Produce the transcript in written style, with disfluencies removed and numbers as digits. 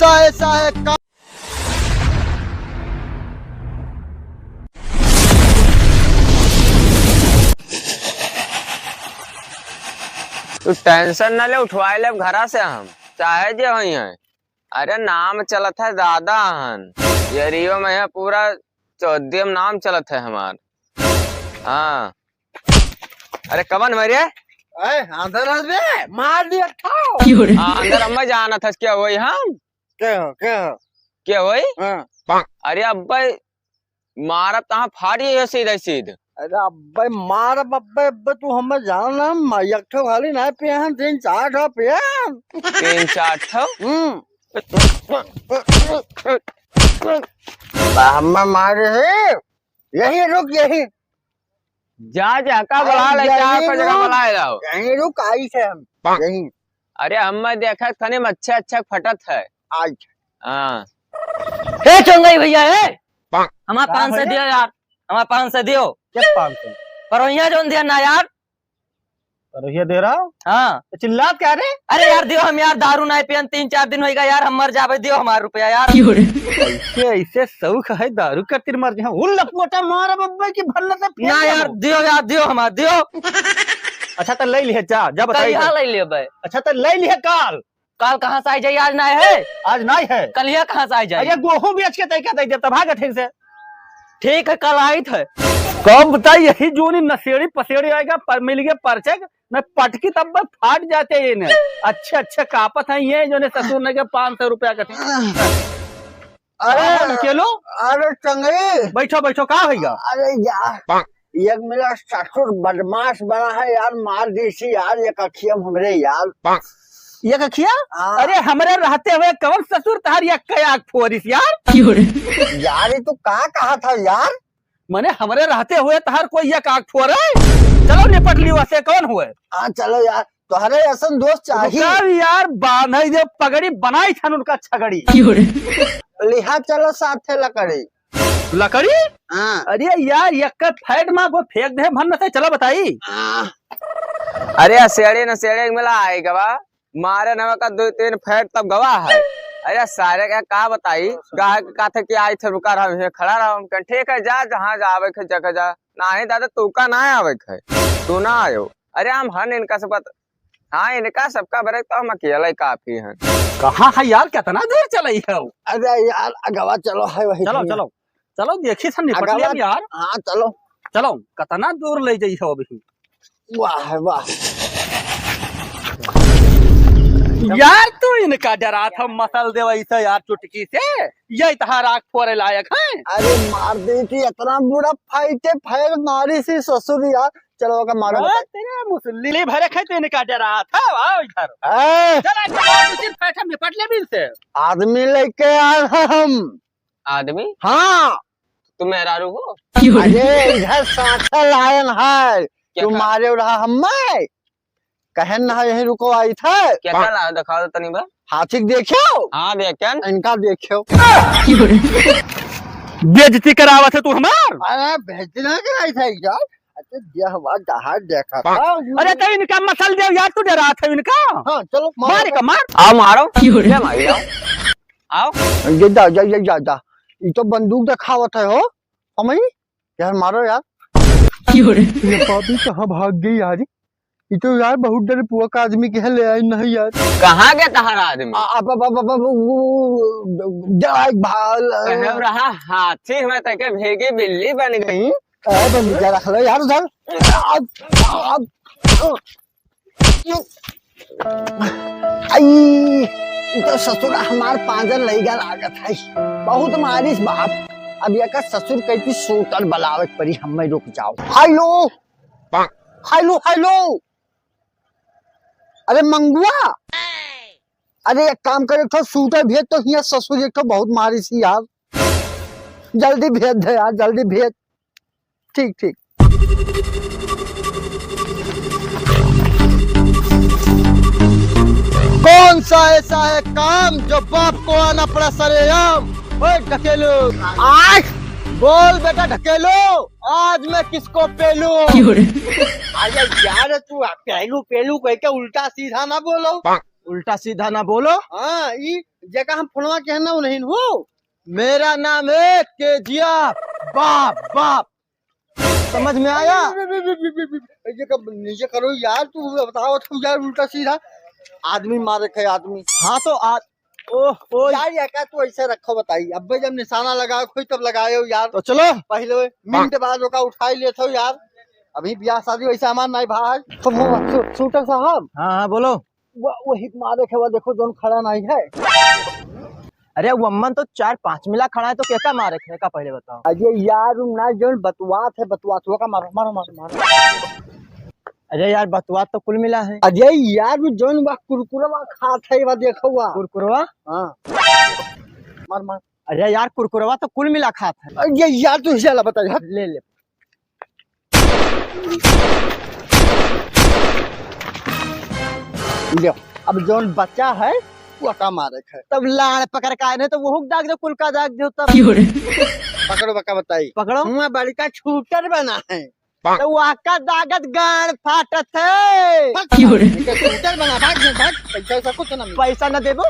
सा ऐसा है काम। तू टेंशन न ले, उठवाए ले घरा से हम चाहे जे वही है। अरे नाम चलत है दादा हन यरियो में है, पूरा 14 नाम चलत है हमार। हाँ अरे कवन मेरे अंदर मार दिया था। अंदर अम्मा जाना था क्या वही हम क्या वही। अरे अब्बा मारा तहाँ फाड़ी है सीधे सीधे। अरे अब्बे मार अब्बे अब्बे तू हमें जानना एक ठो खाली ना पियन 3-4 ठो पियन 3-4 ठो। हमें मारे है यही रुक यही जा का बुला ले, क्या को जगह बुलाए रहो यही रुक आई से हम यही। अरे हम देखा खने में अच्छा फटत है आज। हाँ हे चंगाई भैया है हमारा 500 दियो यार, हमारा 500 दियो। क्या 500 पर यहाँ जो दिया ना यार। ये दे रहा हूँ। हाँ चिल्ला क्या रे। अरे यार दियो हम यार दारू नहीं पियन 3-4 दिन होगा यार, हम मर जावे, दियो हमारा रुपया यार। ऐसे ऐसे शौक है दारू का तिर मर जा उन लपमोटा मार बब्बे की भल्ला से ना यार दियो यार, दियो हमारा दियो। अच्छा तो ले लिहे जा कल यहाँ ले लियो भाई। अच्छा तो ले लिहे काल कल कहाँ से आई जाए, आज नहीं है, आज नहीं है कल यहाँ कहाँ से आई जाए। अरे गेहूं बेच के तैका दे देता भाग ठीक से। ठीक है कल आई थे। कब बता यही जोनी नशेड़ी पसेड़ी आएगा पर मिल गया परचे न पटकी तब फाट जाते हैं इन्हें। अच्छे अच्छे कापत है ये जो ने ससुर ने के 500 रुपया का। अरे चलो अरे चंगे बैठो बैठो कहा भैया। अरे यार ये मेरा ससुर बदमाश बना है यार, मार देसी यार ये कखियम हमरे यार ये कखिया। अरे हमरे रहते हुए कौन ससुर तहार या कयाक फोरिस यार। यार ये तो कहा था यार, मने हमरे रहते हुए तहार कोई या काक फोर है। चलो निपट लियो ऐसे कौन हुए। हाँ चलो यार तुम्हारे ऐसा दोस्त चाहिए यार, बांधे जो पगड़ी बनाई था उनका छगड़ी लिहा चलो साथे लकड़ी लकड़ी। हाँ अरे यार एक फैट माँ को फेंक दे भन से चलो बताई। अरे असेड़े नसेड़े मिला आएगा बा मारे नवा का 2-3 फैट तब गवाह है। अरे सारे का बताई गाय का थे कि आई थे रुका रहा खड़ा रहा। ठीक है जा जहाँ जावे खे जगह जा नहीं दादा तू का ना आवे खे तू ना आयो। अरे हम हन इनका सब हाँ इनका सबका बरे तो हम अकेला ही काफी है। कहाँ है यार कितना देर चलाई है। अरे यार अगवा चलो है वही चलो चलो चलो देखी सन निपट लिया यार। हाँ चलो चलो कितना दूर ले जाई हो अभी। वाह वाह यार तू इनका डरा था मसल दे वैसे यार चुटकी से ये तहार आँख फोड़े लायक है। अरे मार दी थी इतना बुरा फाइटे फैर मारी सी ससुर यार। चलो का मारो तेरे मुसल्ली भरे खाए तो इनका डरा था आओ इधर चल निपट ले बिल से। आदमी लेके आए हम आदमी। हाँ तुम मेरा रुको। अरे इधर साथा लायन है तुम्हारे रहा हम कहन ना यही रुको आई था। क्या ला दिखा दो तनी बा। हाथी देखो। हाँ देखन इनका देखो बेइज्जती करावा थे तू हमार। अरे बेइज्जती कराई था यार। अच्छा यह बात दहाड़ देखा था। अरे तो इनका मसल दे यार, तू डरा था इनका। हाँ चलो मारे का मार आओ मारो मारी आओ ये जा ये तो बंदूक दिखावत है हो हमें यार मारो यार। ये पापी कहाँ भाग गई यार, ये तो यार बहुत डर पुआ का आदमी के ले आई नहीं यार। कहाँ गया तहारा आदमी। रहा हाथी में तक भेगी बिल्ली बन गई। बंदूक रख लो यार उधर। तो ससुर हमार पांजर लई गया लागत है बहुत मारिस बाप। अब ये का ससुर कहती सूटर बलावत परी हमें रुक जाओ। हेलो हेलो हेलो अरे मंगुआ अरे एक काम करे तो सूटर भेज तो यहाँ ससुर एक तो बहुत मारी सी यार, जल्दी भेज दे यार जल्दी भेज। ठीक ठीक कौन सा ऐसा है काम जो बाप को आना पड़ा सरेआम। ढकेलो आज बोल बेटा ढकेलो आज मैं किसको पेलू। अरे यार तू पेलू पेलू कह के उल्टा सीधा ना बोलो। उल्टा सीधा ना बोलो। हाँ जगह हम फोनवा के ना नहीं हो। मेरा नाम है केजीएफ बाप बाप, समझ में आया? नीचे करो यार, तू बताओ तू यार, उल्टा सीधा आदमी मारे खे आदमी। हाँ तो ओह यार ये क्या तू ऐसे रखो बताई, अब जब निशाना लगाओ कोई तब लगाए हो यार। तो चलो पहले मिनट बाद ओका उठाई लेते हो यार, अभी ब्याह शादी वैसा हमार नहीं भाई। तो शूटर साहब। हाँ बोलो। वो हिट मारे खे, वो देखो जोन खड़ा नहीं है। अरे वम्मन तो 4-5 मिला खड़ा है, तो कैसा मारे खे का पहले बताओ। अरे यार ना जोन बतुआत है, बतुआत का मारो मारो मारो मारो। अरे यार बतुआत तो कुल मिला है। अरे यार वो जोन वह कुरकुरवा खात है, वो देखो हुआ कुरकुरवा। हाँ मार मार। अरे यार कुरकुरवा तो कुल मिला खात है। अरे यार तू चला बता यार, ले ले। लो अब जोन बच्चा है वो का मारे है, तब लाड़ पकड़ का आए तो वो दाग दो, कुल का दाग दो तब। पकड़ो बका बताई, पकड़ो। हुआ बड़ी का शूटर बना है तो वाका दागत गाड़ फाटत है। शूटर बना, भाग भाग, पैसा कुछ ना, पैसा न देबो